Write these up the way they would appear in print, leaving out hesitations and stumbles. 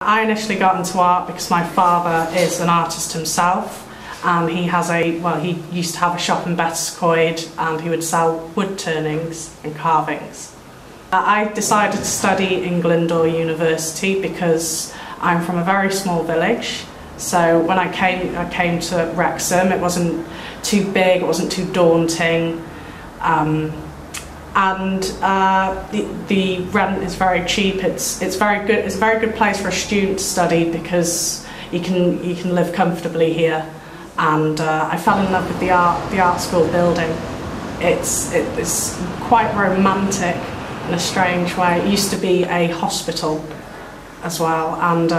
I initially got into art because my father is an artist himself, and he used to have a shop in Betws and he would sell wood turnings and carvings. I decided to study in Glyndwr University because I'm from a very small village, so when I came to Wrexham, it wasn't too big, it wasn't too daunting, the rent is very cheap. It's very good. It's a very good place for a student to study because you can live comfortably here. And I fell in love with the art school building. It's quite romantic in a strange way. It used to be a hospital as well, and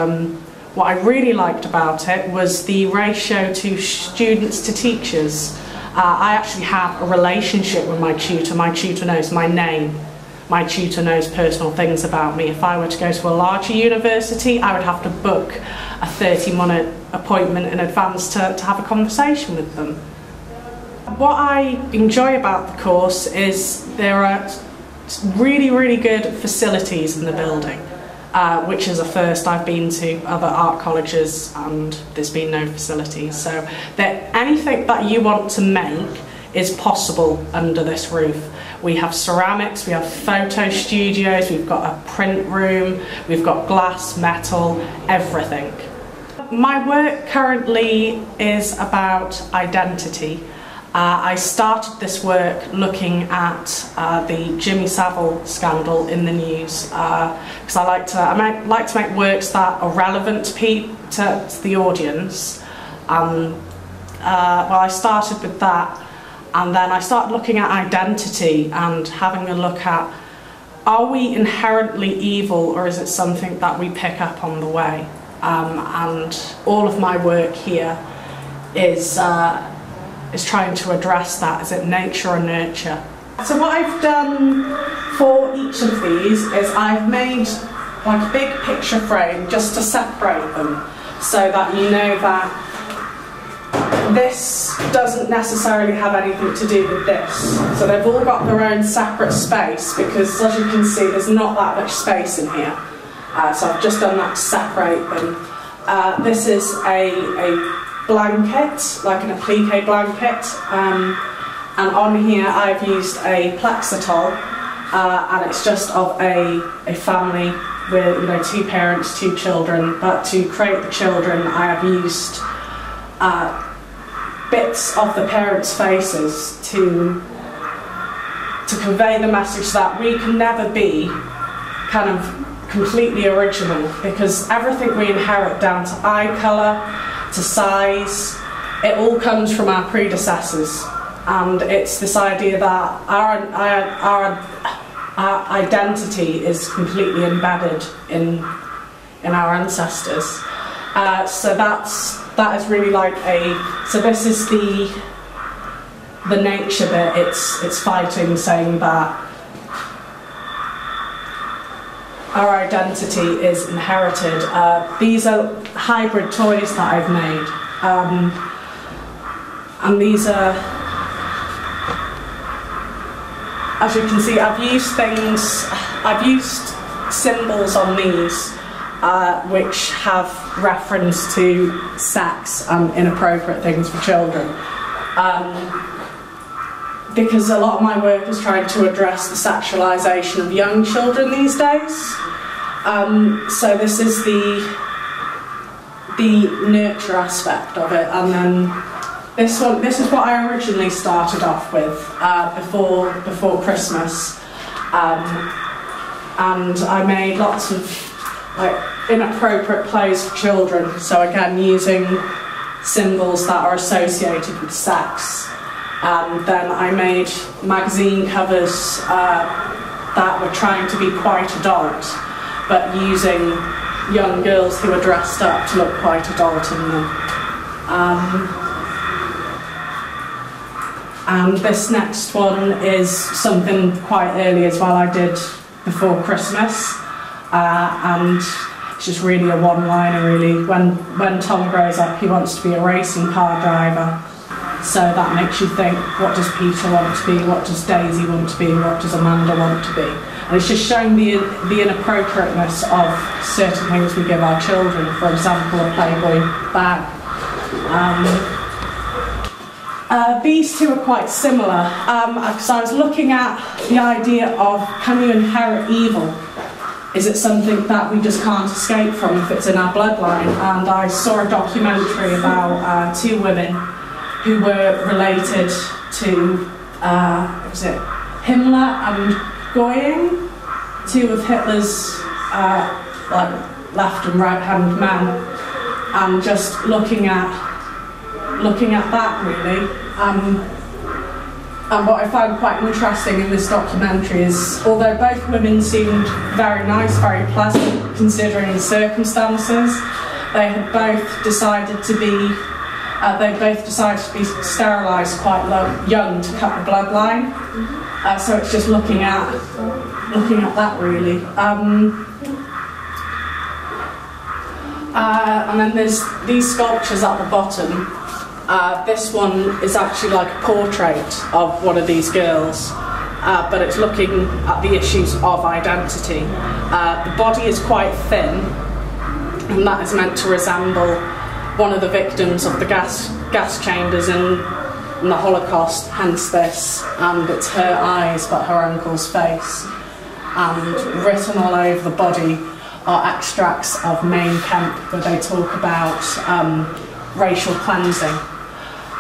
what I really liked about it was the ratio to students to teachers. I actually have a relationship with my tutor. My tutor knows my name. My tutor knows personal things about me. If I were to go to a larger university, I would have to book a 30-minute appointment in advance to have a conversation with them. What I enjoy about the course is there are really, really good facilities in the building, which is a first. I've been to other art colleges and there's been no facilities, so that anything that you want to make is possible under this roof. We have ceramics, we have photo studios, we've got a print room, we've got glass, metal, everything. My work currently is about identity. I started this work looking at the Jimmy Savile scandal in the news because I like to make works that are relevant to the audience. Well, I started with that, and then I started looking at identity and having a look at, are we inherently evil, or is it something that we pick up on the way? And all of my work here is trying to address that. Is it nature or nurture? So what I've done for each of these is I've made like a big picture frame just to separate them, so that you know that this doesn't necessarily have anything to do with this. So they've all got their own separate space, because as you can see there's not that much space in here. So I've just done that to separate them. This is a blanket, like an applique blanket, and on here I've used a plexitol, and it's just of a family with 2 parents, 2 children, but to create the children I have used bits of the parents' faces to convey the message that we can never be kind of completely original, because everything we inherit, down to eye colour, to size, it all comes from our predecessors, and it's this idea that our identity is completely embedded in our ancestors. So that is really like so this is the nature bit. It's fighting, saying that our identity is inherited. These are hybrid toys that I've made, and these are, as you can see, I've used symbols on these which have reference to sex and inappropriate things for children, because a lot of my work is trying to address the sexualisation of young children these days. So this is the nurture aspect of it, and then this is what I originally started off with before Christmas, and I made lots of inappropriate clothes for children. So again, using symbols that are associated with sex. Then I made magazine covers that were trying to be quite adult, but using young girls who were dressed up to look quite adult in them. And this next one is something quite early as well I did before Christmas, and it's just really a one-liner really. When Tom grows up, he wants to be a racing car driver. So that makes you think, what does Peter want to be, what does Daisy want to be, what does Amanda want to be? And it's just showing the inappropriateness of certain things we give our children. For example, a Playboy bag. These two are quite similar, because I was looking at the idea of, can you inherit evil? Is it something that we just can't escape from if it's in our bloodline? And I saw a documentary about two women who were related to, was it Himmler and Goering, two of Hitler's like left and right hand men, and just looking at that really. And what I found quite interesting in this documentary is, although both women seemed very nice, very pleasant, considering the circumstances, they had both decided to be sterilised quite young to cut the bloodline. So it's just looking at that really. And then there's these sculptures at the bottom. This one is actually like a portrait of one of these girls, but it's looking at the issues of identity. The body is quite thin, and that is meant to resemble one of the victims of the gas chambers in the Holocaust, hence this, and it's her eyes but her uncle's face. And written all over the body are extracts of Mein Kampf, where they talk about racial cleansing.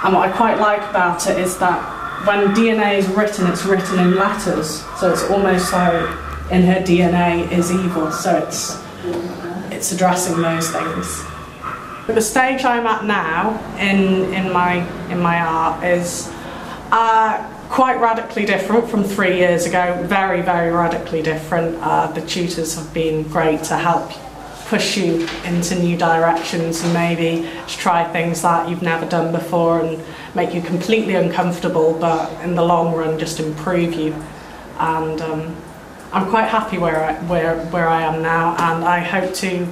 And what I quite like about it is that when DNA is written, it's written in letters, so it's almost like in her DNA is evil, so it's addressing those things. The stage I'm at now in my art is quite radically different from 3 years ago, very, very radically different. The tutors have been great to help push you into new directions and maybe to try things that you've never done before and make you completely uncomfortable, but in the long run just improve you. And I'm quite happy where I am now, and I hope to.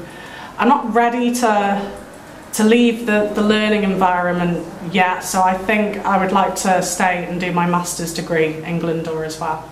I'm not ready to leave the learning environment yet, so I think I would like to stay and do my master's degree in Glyndwr as well.